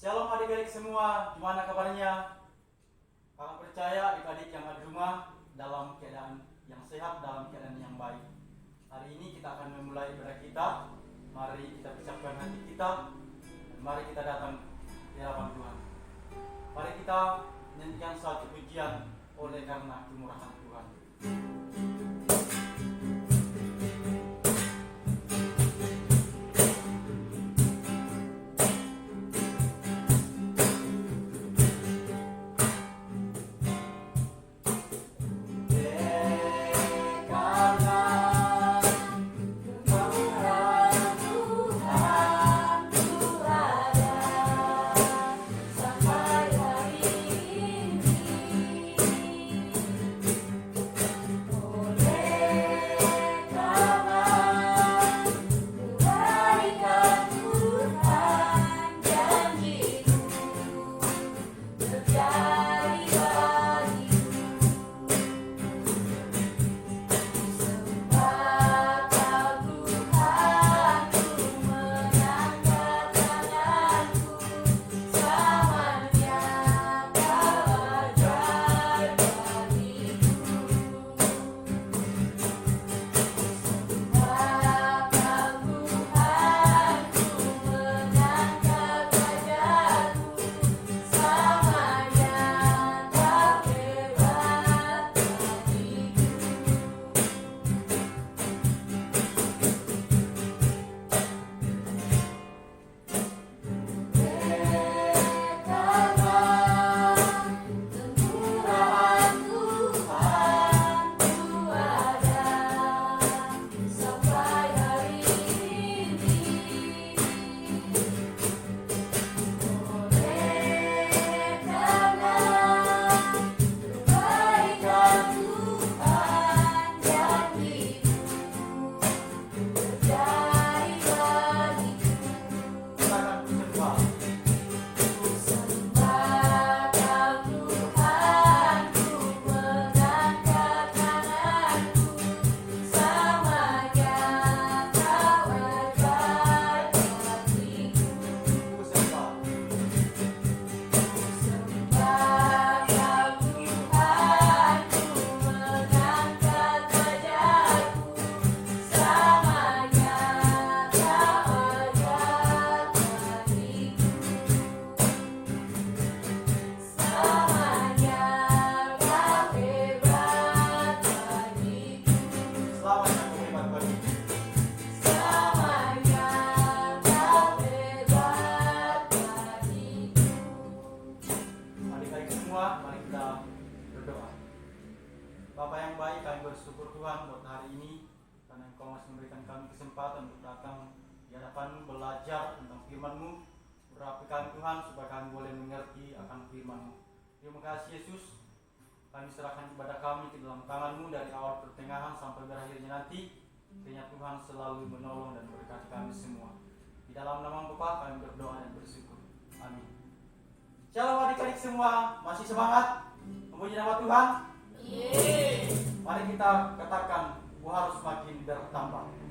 Shalom adik-adik semua, gimana kabarnya? Kakak percaya adik-adik yang ada di rumah dalam keadaan yang sehat, dalam keadaan yang baik. Hari ini kita akan memulai ibadah kita. Mari kita persiapkan hati kita dan mari kita datang di hadapan Tuhan. Mari kita menyanyikan suatu pujian oleh karena kemurahan Tuhan. Mari kita berdoa. Bapa yang baik, kami bersyukur Tuhan buat hari ini karena Engkau masih memberikan kami kesempatan untuk datang di hadapan-Mu belajar tentang firman-Mu. Berapikan Tuhan supaya kami boleh mengerti akan firman-Mu. Terima kasih Yesus. Kami serahkan ibadah kami ke dalam tangan-Mu dari awal pertengahan sampai berakhirnya nanti. Kiranya Tuhan selalu menolong dan berkati kami semua. Di dalam nama Bapa kami berdoa dan bersyukur. Amin. Shalom adik-adik semua, masih semangat memuji nama Tuhan? Mari kita katakan, Ku harus makin bertambah.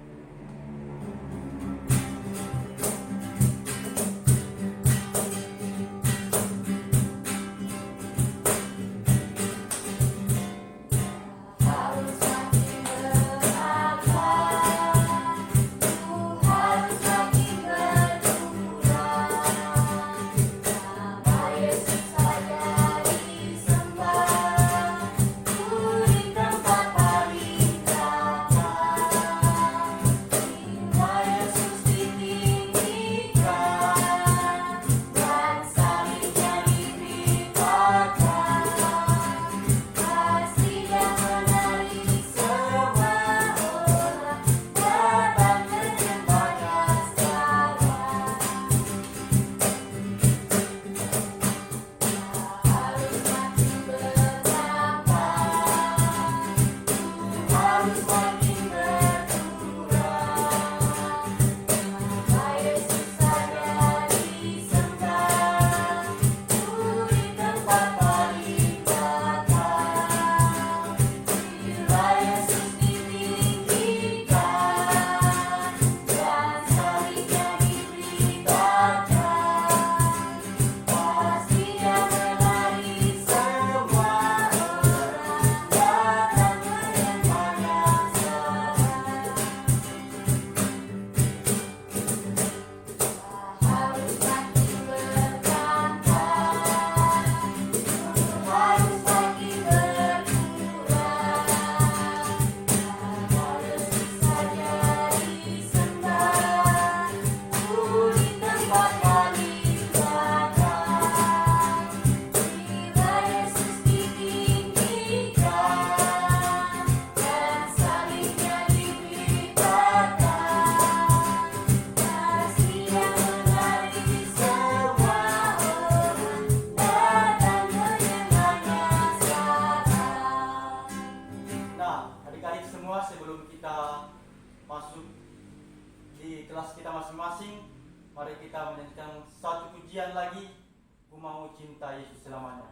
di kelas kita masing-masing, mari kita menyanyikan satu pujian lagi, Ku Mau Cinta Yesus Selamanya.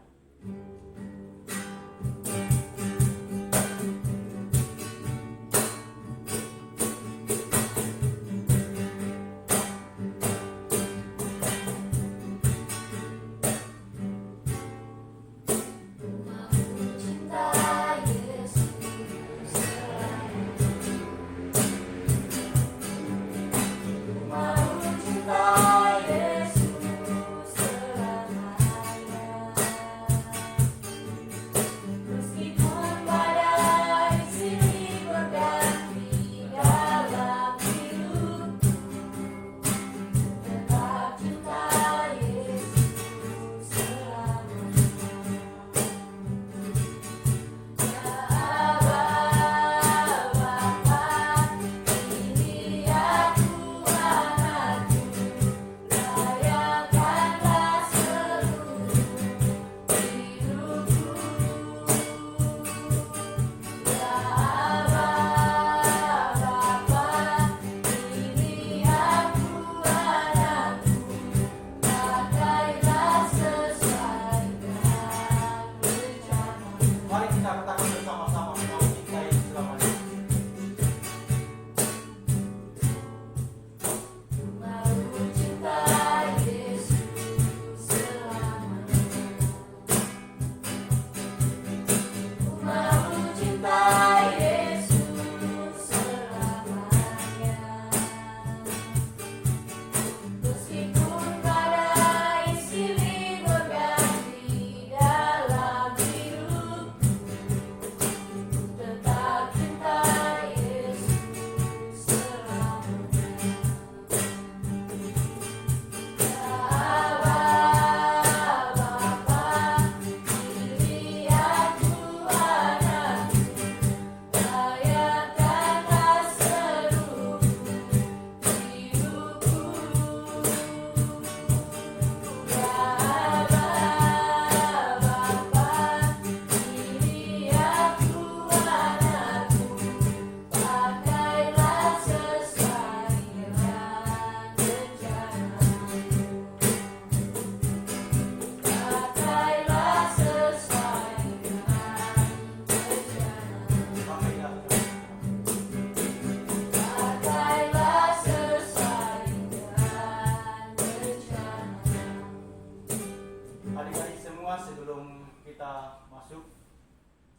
Adik-adik semua, sebelum kita masuk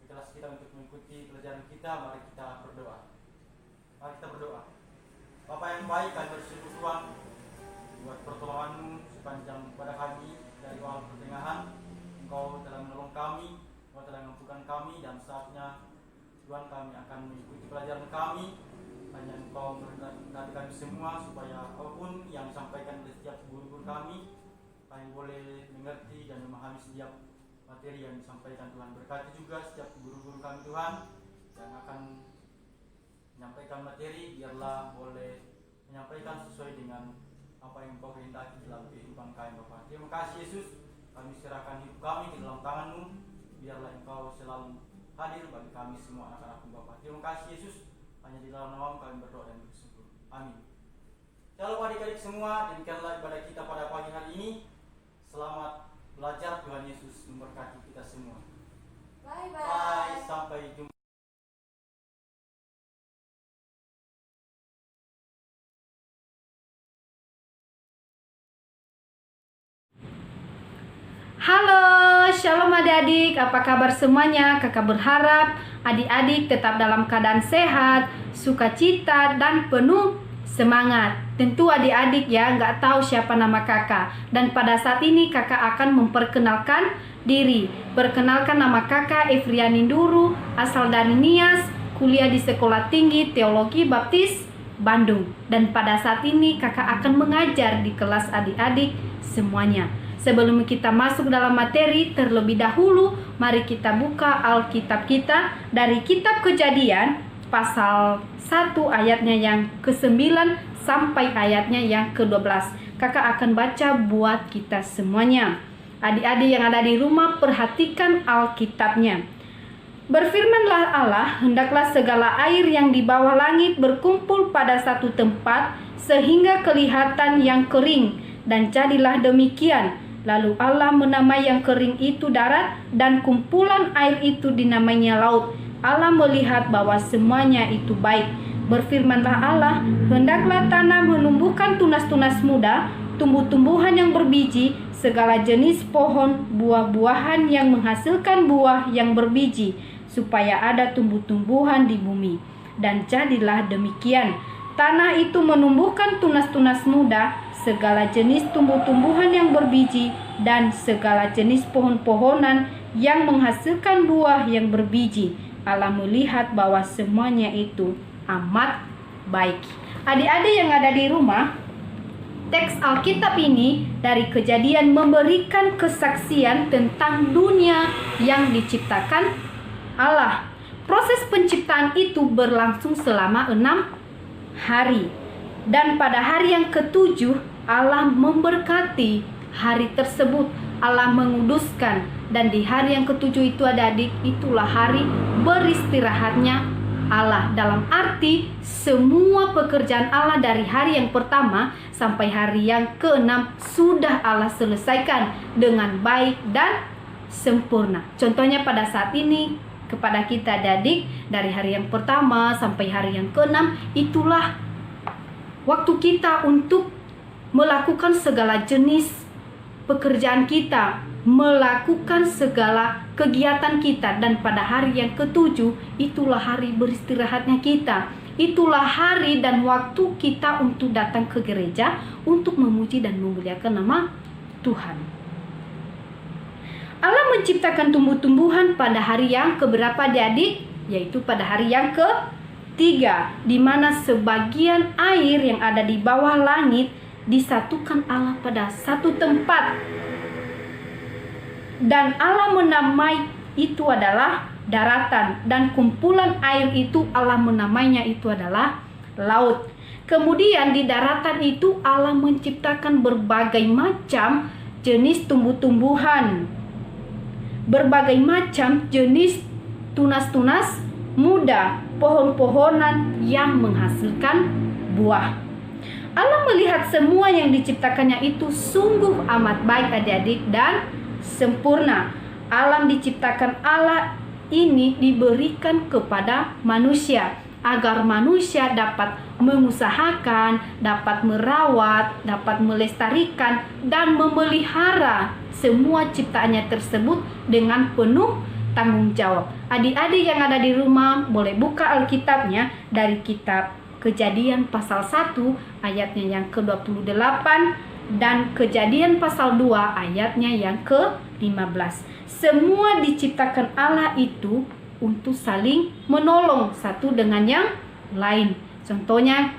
ke kelas kita untuk mengikuti pelajaran kita, mari kita berdoa. Mari kita berdoa. Bapa yang baik, kami bersyukur Tuhan buat pertolongan-Mu sepanjang pada kami dari awal pertengahan. Engkau telah menolong kami, Engkau telah mengampunkan kami, dan saatnya Tuhan kami akan mengikuti pelajaran kami. Hanya Engkau memberkati kami semua supaya apapun yang disampaikan oleh setiap guru-guru kami boleh mengerti dan memahami setiap materi yang disampaikan. Tuhan berkati juga setiap guru-guru kami Tuhan yang akan menyampaikan materi, biarlah boleh menyampaikan sesuai dengan apa yang Engkau kehendaki dalam kehidupan kami Bapa. Terima kasih Yesus, kami serahkan hidup kami ke dalam tangan-Mu, biarlah Engkau selalu hadir bagi kami semua anak-anak-Mu Bapa. Terima kasih Yesus, hanya di dalam nama kami berdoa dan bersyukur. Amin. Shalom adik-adik semua, demikianlah ibadah kita pada pagi hari ini. Selamat belajar, Tuhan Yesus memberkati kita semua. Bye, sampai jumpa. Halo, shalom adik-adik, apa kabar semuanya? Kakak berharap adik-adik tetap dalam keadaan sehat, sukacita, dan penuh semangat. Tentu adik-adik ya nggak tahu siapa nama kakak. Dan pada saat ini kakak akan memperkenalkan diri. Perkenalkan, nama kakak Efriani Nduru, asal dari Nias, kuliah di Sekolah Tinggi Teologi Baptis Bandung. Dan pada saat ini kakak akan mengajar di kelas adik-adik semuanya. Sebelum kita masuk dalam materi, terlebih dahulu mari kita buka Alkitab kita dari kitab Kejadian pasal 1 ayatnya yang ke-9 sampai ayatnya yang ke-12. Kakak akan baca buat kita semuanya. Adik-adik yang ada di rumah, perhatikan Alkitabnya. Berfirmanlah Allah, hendaklah segala air yang di bawah langit berkumpul pada satu tempat, sehingga kelihatan yang kering, dan jadilah demikian. Lalu Allah menamai yang kering itu darat, dan kumpulan air itu dinamainya laut. Allah melihat bahwa semuanya itu baik. Berfirmanlah Allah, hendaklah tanah menumbuhkan tunas-tunas muda, tumbuh-tumbuhan yang berbiji, segala jenis pohon buah-buahan yang menghasilkan buah yang berbiji, supaya ada tumbuh-tumbuhan di bumi. Dan jadilah demikian. Tanah itu menumbuhkan tunas-tunas muda, segala jenis tumbuh-tumbuhan yang berbiji, dan segala jenis pohon-pohonan yang menghasilkan buah yang berbiji. Allah melihat bahwa semuanya itu amat baik. Adik-adik yang ada di rumah, teks Alkitab ini dari Kejadian memberikan kesaksian tentang dunia yang diciptakan Allah. Proses penciptaan itu berlangsung selama 6 hari. Dan pada hari yang ke-7 Allah memberkati hari tersebut. Allah menguduskan. Dan di hari yang ke-7 itu adik-adik, itulah hari beristirahatnya Allah. Dalam arti semua pekerjaan Allah dari hari yang pertama sampai hari yang ke-6 sudah Allah selesaikan dengan baik dan sempurna. Contohnya pada saat ini kepada kita adik, dari hari yang pertama sampai hari yang ke-6, itulah waktu kita untuk melakukan segala jenis pekerjaan kita, melakukan segala kegiatan kita. Dan pada hari yang ke-7, itulah hari beristirahatnya kita. Itulah hari dan waktu kita untuk datang ke gereja untuk memuji dan memuliakan nama Tuhan. Allah menciptakan tumbuh-tumbuhan pada hari yang keberapa adik? Yaitu pada hari yang ke-3, di mana sebagian air yang ada di bawah langit disatukan Allah pada satu tempat. Dan Allah menamai itu adalah daratan, dan kumpulan air itu Allah menamainya itu adalah laut. Kemudian di daratan itu Allah menciptakan berbagai macam jenis tumbuh-tumbuhan, berbagai macam jenis tunas-tunas muda, pohon-pohonan yang menghasilkan buah. Allah melihat semua yang diciptakannya itu sungguh amat baik adik-adik dan sempurna. Alam diciptakan Allah ini diberikan kepada manusia, agar manusia dapat mengusahakan, dapat merawat, dapat melestarikan, dan memelihara semua ciptaannya tersebut dengan penuh tanggung jawab. Adik-adik yang ada di rumah boleh buka Alkitabnya dari kitab Kejadian pasal 1 ayatnya yang ke-28 dan Kejadian pasal 2 ayatnya yang ke-15. Semua diciptakan Allah itu untuk saling menolong satu dengan yang lain. Contohnya,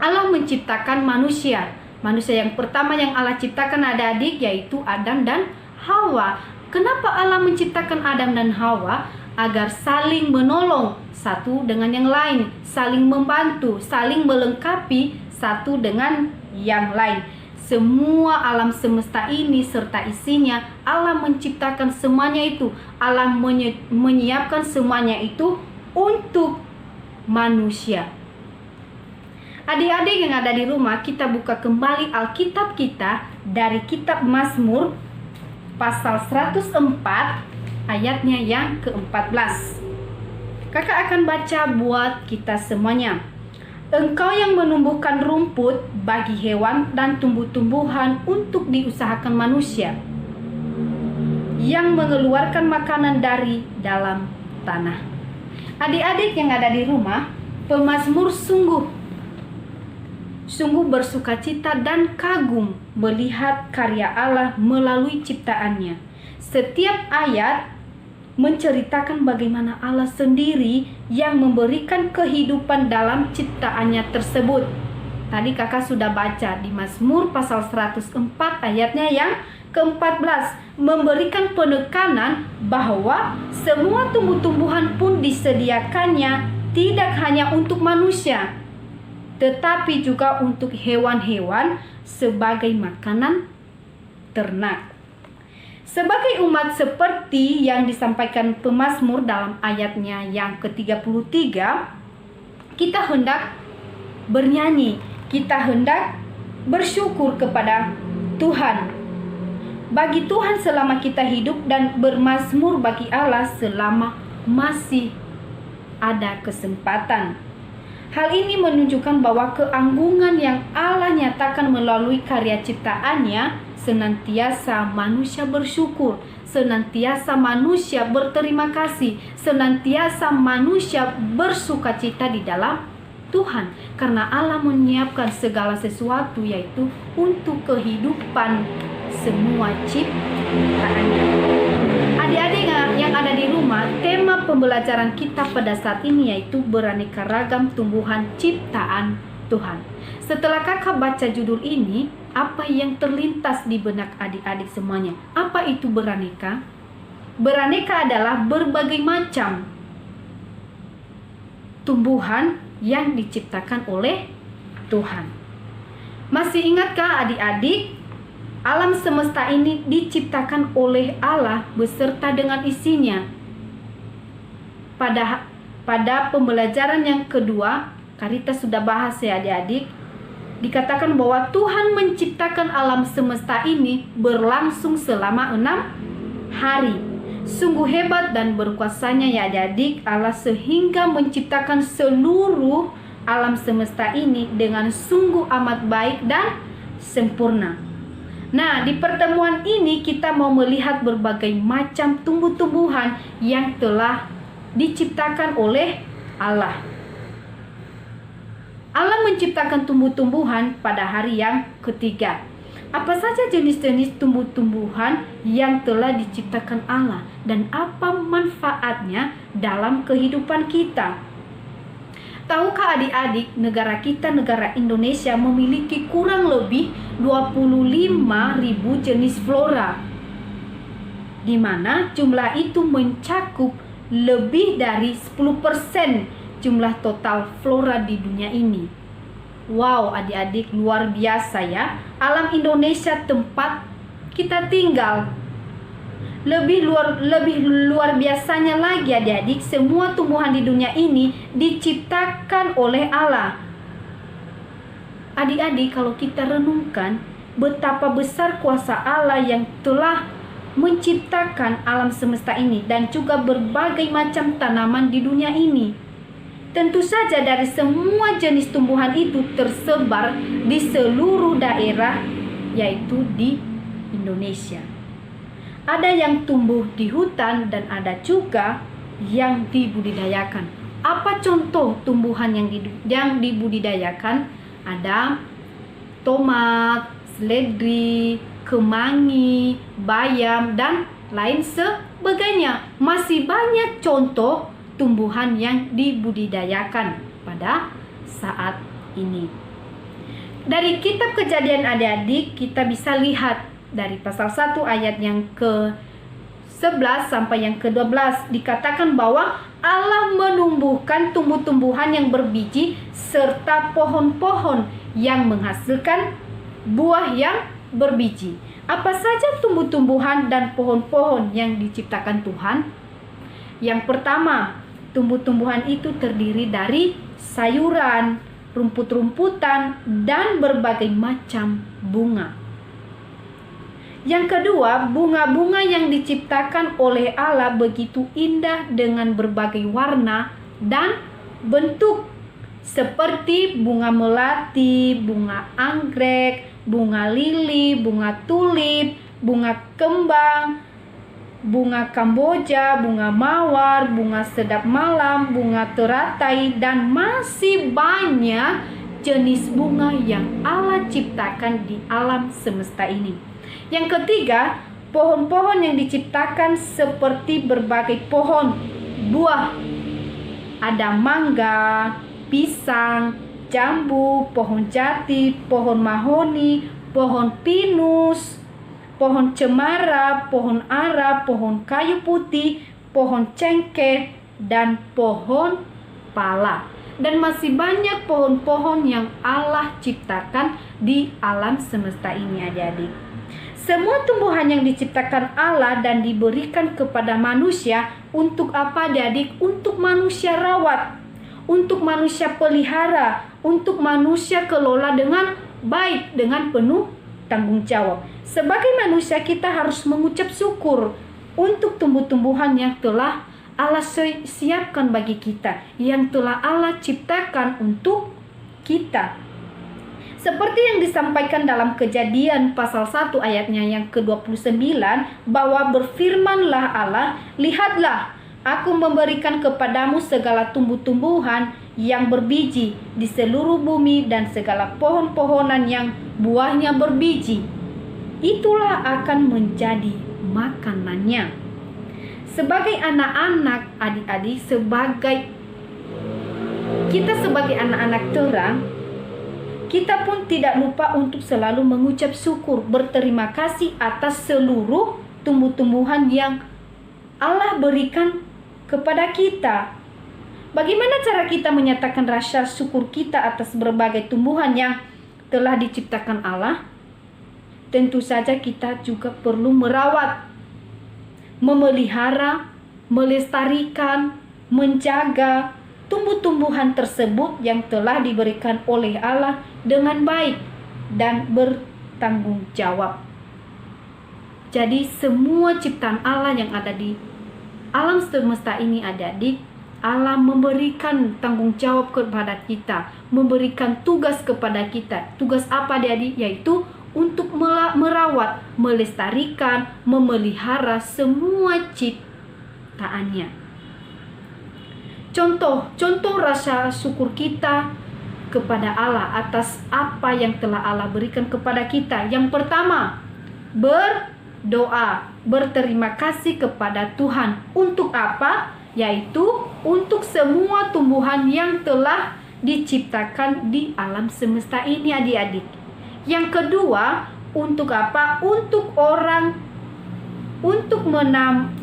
Allah menciptakan manusia. Manusia yang pertama yang Allah ciptakan adik-adik yaitu Adam dan Hawa. Kenapa Allah menciptakan Adam dan Hawa? Agar saling menolong satu dengan yang lain, saling membantu, saling melengkapi satu dengan yang lain. Semua alam semesta ini serta isinya Allah menciptakan semuanya itu. Allah menyiapkan semuanya itu untuk manusia. Adik-adik yang ada di rumah, kita buka kembali Alkitab kita dari kitab Mazmur pasal 104 ayatnya yang ke-14. Kakak akan baca buat kita semuanya. Engkau yang menumbuhkan rumput bagi hewan dan tumbuh-tumbuhan untuk diusahakan manusia, yang mengeluarkan makanan dari dalam tanah. Adik-adik yang ada di rumah, pemazmur sungguh bersukacita dan kagum melihat karya Allah melalui ciptaannya. Setiap ayat menceritakan bagaimana Allah sendiri yang memberikan kehidupan dalam ciptaannya tersebut. Tadi kakak sudah baca di Mazmur pasal 104 ayatnya yang ke-14, memberikan penekanan bahwa semua tumbuh-tumbuhan pun disediakannya tidak hanya untuk manusia, tetapi juga untuk hewan-hewan sebagai makanan ternak. Sebagai umat seperti yang disampaikan pemazmur dalam ayatnya yang ke-33, kita hendak bernyanyi, kita hendak bersyukur kepada Tuhan. Bagi Tuhan selama kita hidup dan bermazmur bagi Allah selama masih ada kesempatan. Hal ini menunjukkan bahwa keanggungan yang Allah nyatakan melalui karya ciptaannya senantiasa manusia bersyukur, senantiasa manusia berterima kasih, senantiasa manusia bersukacita di dalam Tuhan, karena Allah menyiapkan segala sesuatu yaitu untuk kehidupan semua ciptaannya. Adik-adik yang ada di rumah, tema pembelajaran kita pada saat ini yaitu beraneka ragam tumbuhan ciptaan Tuhan. Setelah kakak baca judul ini, apa yang terlintas di benak adik-adik semuanya? Apa itu beraneka? Beraneka adalah berbagai macam tumbuhan yang diciptakan oleh Tuhan. Masih ingatkah adik-adik? Alam semesta ini diciptakan oleh Allah beserta dengan isinya. Pada pembelajaran yang kedua, Karita sudah bahas ya adik-adik, dikatakan bahwa Tuhan menciptakan alam semesta ini berlangsung selama 6 hari. Sungguh hebat dan berkuasanya ya adik-adik Allah sehingga menciptakan seluruh alam semesta ini dengan sungguh amat baik dan sempurna. Nah, di pertemuan ini kita mau melihat berbagai macam tumbuh-tumbuhan yang telah diciptakan oleh Allah. Allah menciptakan tumbuh-tumbuhan pada hari yang ketiga. Apa saja jenis-jenis tumbuh-tumbuhan yang telah diciptakan Allah dan apa manfaatnya dalam kehidupan kita? Tahukah adik-adik, negara kita, negara Indonesia memiliki kurang lebih 25.000 jenis flora, di mana jumlah itu mencakup lebih dari 10% jumlah total flora di dunia ini. Wow, adik-adik, luar biasa ya. Alam Indonesia tempat kita tinggal. Lebih luar biasanya lagi adik-adik, semua tumbuhan di dunia ini diciptakan oleh Allah. Adik-adik, kalau kita renungkan betapa besar kuasa Allah yang telah menciptakan alam semesta ini dan juga berbagai macam tanaman di dunia ini. Tentu saja dari semua jenis tumbuhan itu tersebar di seluruh daerah, yaitu di Indonesia. Ada yang tumbuh di hutan dan ada juga yang dibudidayakan. Apa contoh tumbuhan yang dibudidayakan? Ada tomat, seledri, kemangi, bayam, dan lain sebagainya. Masih banyak contoh tumbuhan yang dibudidayakan pada saat ini. Dari kitab Kejadian adik-adik kita bisa lihat dari pasal 1 ayat yang ke-11 sampai yang ke-12 dikatakan bahwa Allah menumbuhkan tumbuh-tumbuhan yang berbiji serta pohon-pohon yang menghasilkan buah yang berbiji. Apa saja tumbuh-tumbuhan dan pohon-pohon yang diciptakan Tuhan? Yang pertama, tumbuh-tumbuhan itu terdiri dari sayuran, rumput-rumputan, dan berbagai macam bunga. Yang kedua, bunga-bunga yang diciptakan oleh Allah begitu indah dengan berbagai warna dan bentuk, seperti bunga melati, bunga anggrek, bunga lili, bunga tulip, bunga kembang, bunga kamboja, bunga mawar, bunga sedap malam, bunga teratai, dan masih banyak jenis bunga yang Allah ciptakan di alam semesta ini. Yang ketiga, pohon-pohon yang diciptakan seperti berbagai pohon buah. Ada mangga, pisang, jambu, pohon jati, pohon mahoni, pohon pinus, pohon cemara, pohon ara, pohon kayu putih, pohon cengkeh, dan pohon pala. Dan masih banyak pohon-pohon yang Allah ciptakan di alam semesta ini adik-adik. Semua tumbuhan yang diciptakan Allah dan diberikan kepada manusia untuk apa adik-adik? Untuk manusia rawat, untuk manusia pelihara, untuk manusia kelola dengan baik, dengan penuh tanggung jawab. Sebagai manusia kita harus mengucap syukur untuk tumbuh-tumbuhan yang telah Allah siapkan bagi kita, yang telah Allah ciptakan untuk kita. Seperti yang disampaikan dalam Kejadian pasal 1 ayatnya yang ke-29, bahwa berfirmanlah Allah, lihatlah, aku memberikan kepadamu segala tumbuh-tumbuhan yang berbiji di seluruh bumi dan segala pohon-pohonan yang buahnya berbiji. Itulah akan menjadi makanannya. Sebagai anak-anak, adik-adik, kita sebagai anak-anak terang, kita pun tidak lupa untuk selalu mengucap syukur, berterima kasih atas seluruh tumbuh-tumbuhan yang Allah berikan kepada kita. Bagaimana cara kita menyatakan rasa syukur kita atas berbagai tumbuhan yang telah diciptakan Allah? Tentu saja kita juga perlu merawat, memelihara, melestarikan, menjaga tumbuh-tumbuhan tersebut yang telah diberikan oleh Allah dengan baik dan bertanggung jawab. Jadi semua ciptaan Allah yang ada di alam semesta ini, adik-adik, Allah memberikan tanggung jawab kepada kita, memberikan tugas kepada kita. Tugas apa, adik-adik? Yaitu untuk merawat, melestarikan, memelihara semua ciptaannya. Contoh rasa syukur kita kepada Allah atas apa yang telah Allah berikan kepada kita. Yang pertama, berdoa, berterima kasih kepada Tuhan. Untuk apa? Yaitu untuk semua tumbuhan yang telah diciptakan di alam semesta ini, adik-adik. Yang kedua, untuk apa? Untuk menanam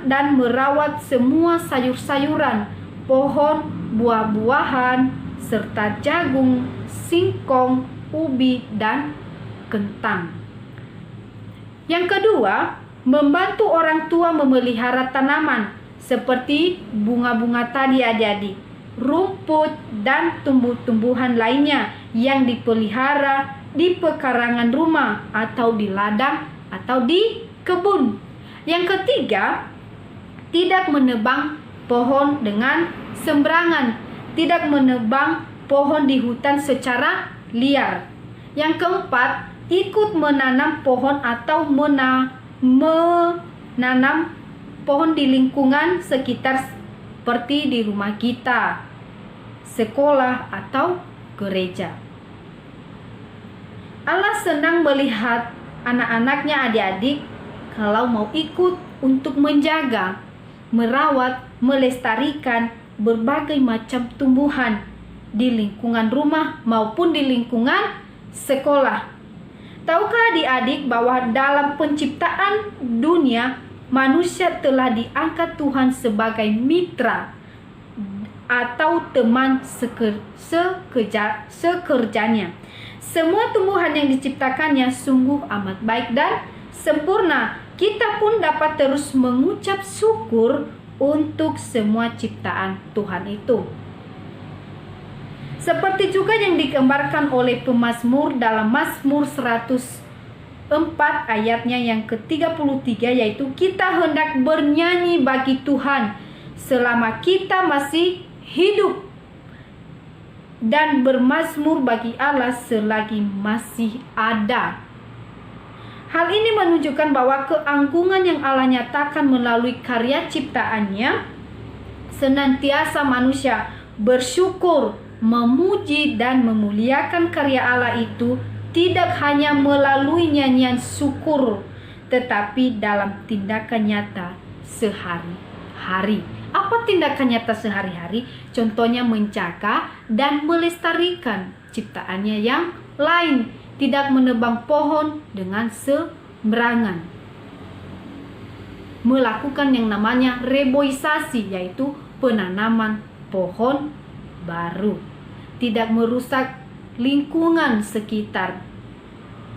dan merawat semua sayur-sayuran, pohon, buah-buahan, serta jagung, singkong, ubi, dan kentang. Yang kedua, membantu orang tua memelihara tanaman seperti bunga-bunga tadi, adik-adik, rumput, dan tumbuh-tumbuhan lainnya yang dipelihara di pekarangan rumah atau di ladang atau di kebun. Yang ketiga, tidak menebang pohon dengan sembarangan, tidak menebang pohon di hutan secara liar. Yang keempat, ikut menanam pohon atau menanam pohon di lingkungan sekitar seperti di rumah kita, sekolah, atau gereja. Allah senang melihat anak-anaknya, adik-adik, kalau mau ikut untuk menjaga, merawat, melestarikan berbagai macam tumbuhan di lingkungan rumah maupun di lingkungan sekolah. Tahukah adik-adik bahwa dalam penciptaan dunia, manusia telah diangkat Tuhan sebagai mitra atau teman sekerjanya. Semua tumbuhan yang diciptakannya sungguh amat baik dan sempurna. Kita pun dapat terus mengucap syukur untuk semua ciptaan Tuhan itu. Seperti juga yang digambarkan oleh pemazmur dalam Mazmur 104 ayatnya yang ke-33, yaitu kita hendak bernyanyi bagi Tuhan selama kita masih hidup, dan bermazmur bagi Allah selagi masih ada. Hal ini menunjukkan bahwa keanggungan yang Allah nyatakan melalui karya ciptaannya, senantiasa manusia bersyukur, memuji, dan memuliakan karya Allah itu tidak hanya melalui nyanyian syukur, tetapi dalam tindakan nyata sehari-hari. Apa tindakan nyata sehari-hari? Contohnya menjaga dan melestarikan ciptaannya yang lain, tidak menebang pohon dengan sembarangan, melakukan yang namanya reboisasi, yaitu penanaman pohon baru, tidak merusak lingkungan sekitar,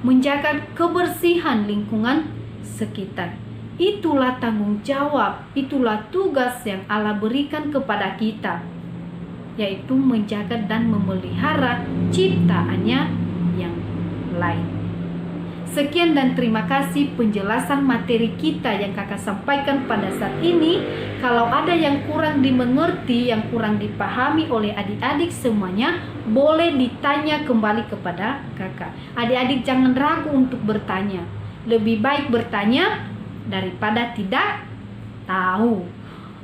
menjaga kebersihan lingkungan sekitar. Itulah tanggung jawab, itulah tugas yang Allah berikan kepada kita, yaitu menjaga dan memelihara ciptaannya yang lain. Sekian dan terima kasih penjelasan materi kita yang kakak sampaikan pada saat ini. Kalau ada yang kurang dimengerti, yang kurang dipahami oleh adik-adik semuanya, boleh ditanya kembali kepada kakak. Adik-adik jangan ragu untuk bertanya. Lebih baik bertanya daripada tidak tahu.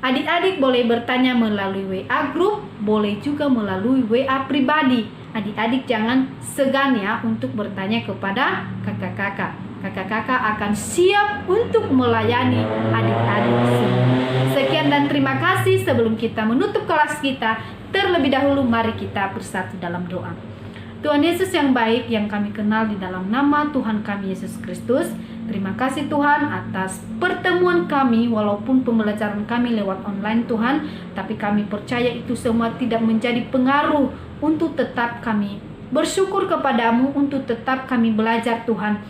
Adik-adik boleh bertanya melalui WA group, boleh juga melalui WA pribadi. Adik-adik jangan segan ya untuk bertanya kepada kakak-kakak. Kakak-kakak akan siap untuk melayani adik-adik semua. Sekian dan terima kasih. Sebelum kita menutup kelas kita, terlebih dahulu mari kita bersatu dalam doa. Tuhan Yesus yang baik, yang kami kenal di dalam nama Tuhan kami Yesus Kristus, terima kasih Tuhan atas pertemuan kami. Walaupun pembelajaran kami lewat online Tuhan, tapi kami percaya itu semua tidak menjadi pengaruh untuk tetap kami bersyukur kepadamu, untuk tetap kami belajar Tuhan.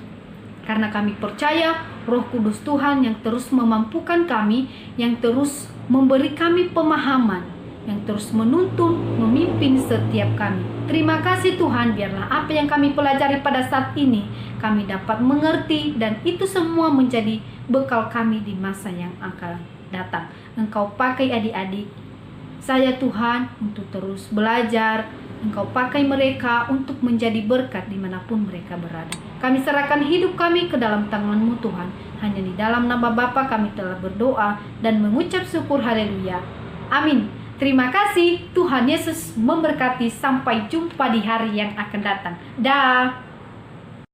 Karena kami percaya Roh Kudus Tuhan yang terus memampukan kami, yang terus memberi kami pemahaman, yang terus menuntun, memimpin setiap kami. Terima kasih Tuhan, biarlah apa yang kami pelajari pada saat ini kami dapat mengerti, dan itu semua menjadi bekal kami di masa yang akan datang. Engkau pakai adik-adik saya Tuhan untuk terus belajar. Engkau pakai mereka untuk menjadi berkat dimanapun mereka berada. Kami serahkan hidup kami ke dalam tangan-Mu Tuhan. Hanya di dalam nama Bapa kami telah berdoa dan mengucap syukur. Haleluya. Amin. Terima kasih. Tuhan Yesus memberkati. Sampai jumpa di hari yang akan datang. Dah.